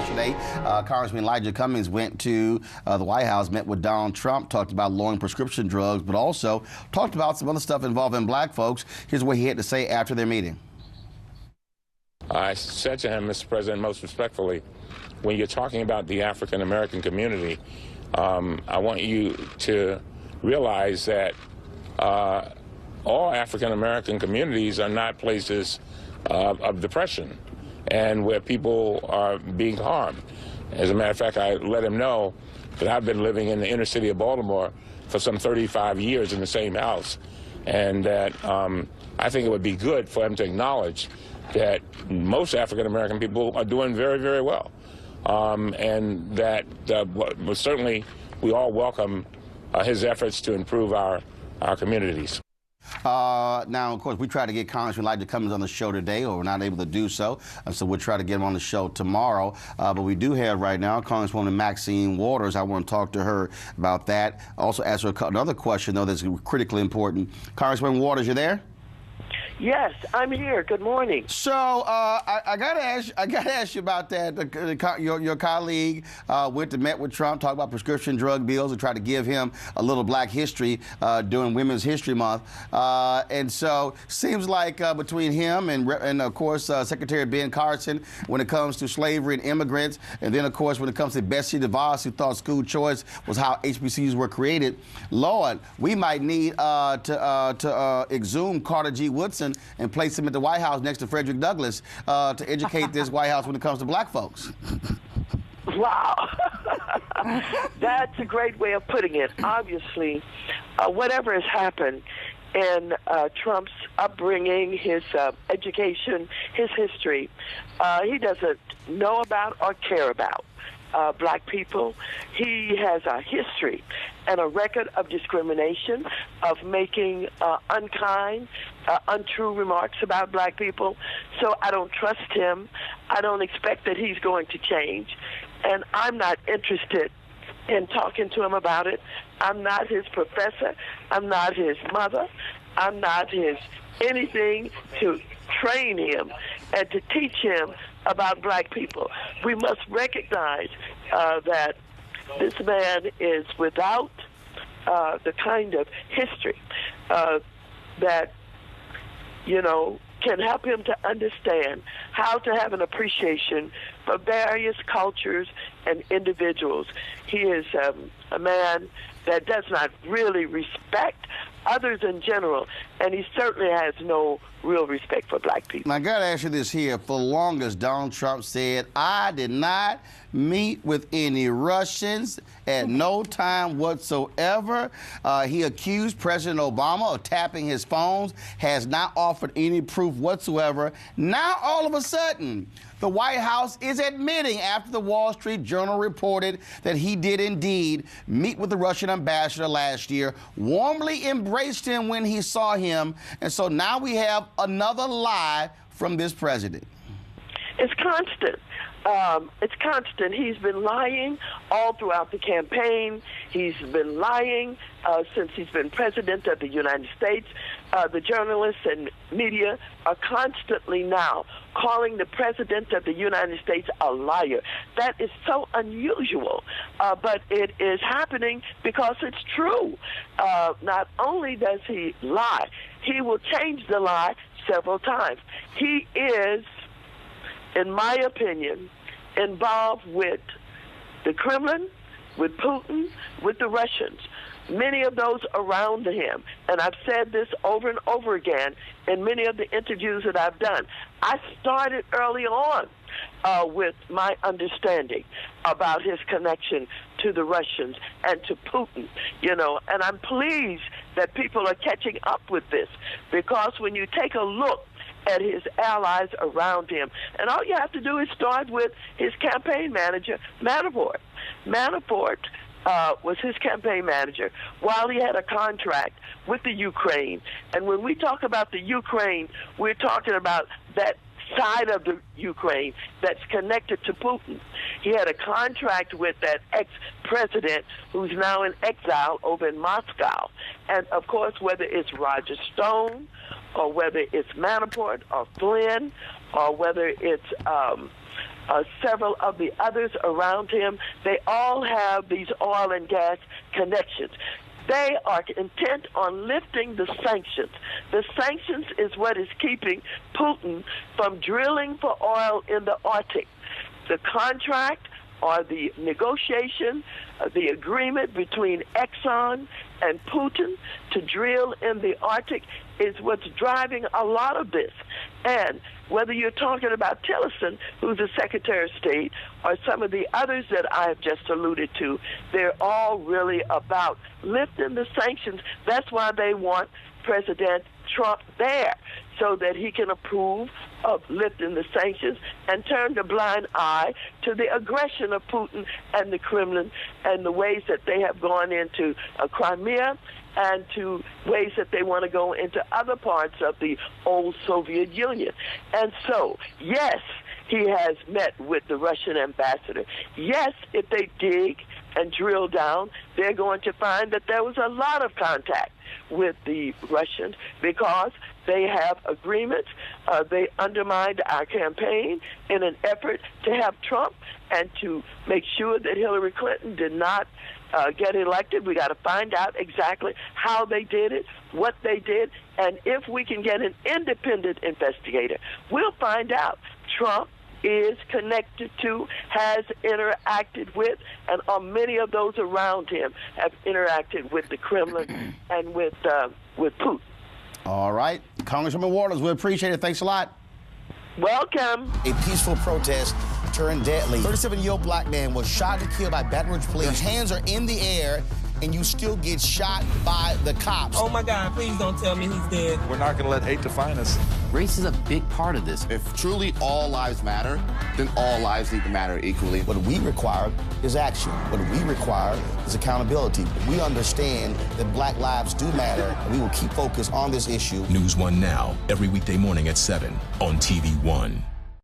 yesterday, Congressman Elijah Cummings went to the White House, met with Donald Trump, talked about lowering prescription drugs, but also talked about some other stuff involving black folks. Here's what he had to say after their meeting. I said to him, Mr. President, most respectfully, when you're talking about the African American community, I want you to realize that all African American communities are not places of depression and where people are being harmed. As a matter of fact, I let him know that I've been living in the inner city of Baltimore for some 35 years in the same house, and that I think it would be good for him to acknowledge that most African American people are doing very, very well, and that certainly we all welcome his efforts to improve our communities. Now, of course, we tried to get Congressman Elijah Cummings on the show today, or we're not able to do so, so we'll try to get him on the show tomorrow. But we do have right now Congresswoman Maxine Waters. I want to talk to her about that. Also ask her another question, though, that's critically important. Congresswoman Waters, you there? Yes, I'm here. Good morning. So I gotta ask you about that. Your colleague met with Trump, talked about prescription drug bills, and tried to give him a little Black history during Women's History Month. And so seems like between him and of course Secretary Ben Carson, when it comes to slavery and immigrants, and then of course when it comes to Betsy DeVos, who thought school choice was how HBCUs were created, Lord, we might need to exhume Carter G. Woodson and place him at the White House next to Frederick Douglass to educate this White House when it comes to black folks. Wow. That's a great way of putting it. Obviously, whatever has happened in Trump's upbringing, his education, his history, he doesn't know about or care about black people. He has a history and a record of discrimination, of making unkind, untrue remarks about black people. So I don't trust him. I don't expect that he's going to change. And I'm not interested in talking to him about it. I'm not his professor. I'm not his mother. I'm not his anything to train him and to teach him about black people. We must recognize that this man is without the kind of history that, can help him to understand how to have an appreciation for various cultures and individuals. He is a man that does not really respect others in general, and he certainly has no real respect for black people. I got to ask you this here. For the longest, Donald Trump said, I did not meet with any Russians at no time whatsoever. He accused President Obama of tapping his phones, has not offered any proof whatsoever. Now, all of a sudden, the White House is admitting, after the Wall Street Journal reported that he did indeed meet with the Russian ambassador last year, warmly embraced him when he saw him, and so now we have another lie from this president. It's constant. It's constant. He's been lying all throughout the campaign. He's been lying since he's been president of the United States. The journalists and media are constantly now calling the president of the United States a liar. That is so unusual, but it is happening because it's true. Not only does he lie, he will change the lie several times. He is, in my opinion, involved with the Kremlin, with Putin, with the Russians, many of those around him. And I've said this over and over again in many of the interviews that I've done. I started early on with my understanding about his connection to the Russians and to Putin, and I'm pleased that people are catching up with this, because when you take a look at his allies around him, and all you have to do is start with his campaign manager, Manafort. Manafort was his campaign manager while he had a contract with the Ukraine. And when we talk about the Ukraine, we're talking about that side of the Ukraine that's connected to Putin. He had a contract with that ex-president who's now in exile over in Moscow. And, of course, whether it's Roger Stone or whether it's Manafort or Flynn or whether it's several of the others around him, they all have these oil and gas connections. They are intent on lifting the sanctions. The sanctions is what is keeping Putin from drilling for oil in the Arctic. The contract or the negotiation, the agreement between Exxon and Putin to drill in the Arctic is what's driving a lot of this. And whether you're talking about Tillerson, who's the Secretary of State, or some of the others that I have just alluded to, they're all really about lifting the sanctions. That's why they want President Trump there, so that he can approve of lifting the sanctions and turn the blind eye to the aggression of Putin and the Kremlin and the ways that they have gone into Crimea and to ways that they want to go into other parts of the old Soviet Union. And so, yes, he has met with the Russian ambassador. Yes, if they dig and drill down, they're going to find that there was a lot of contact with the Russians because they have agreements. They undermined our campaign in an effort to have Trump and to make sure that Hillary Clinton did not get elected. We got to find out exactly how they did it, what they did, and if we can get an independent investigator, we'll find out. Trump is connected to, has interacted with, and many of those around him have interacted with the Kremlin and with Putin. All right. Congresswoman Waters, we appreciate it. Thanks a lot. Welcome. A peaceful protest turned deadly. 37-year-old black man was shot and killed by Baton Rouge police. His hands are in the air, and you still get shot by the cops. Oh, my God, please don't tell me he's dead. We're not going to let hate define us. Race is a big part of this. If truly all lives matter, then all lives need to matter equally. What we require is action. What we require is accountability. We understand that black lives do matter, and we will keep focused on this issue. NewsOne Now, every weekday morning at 7 on TV1.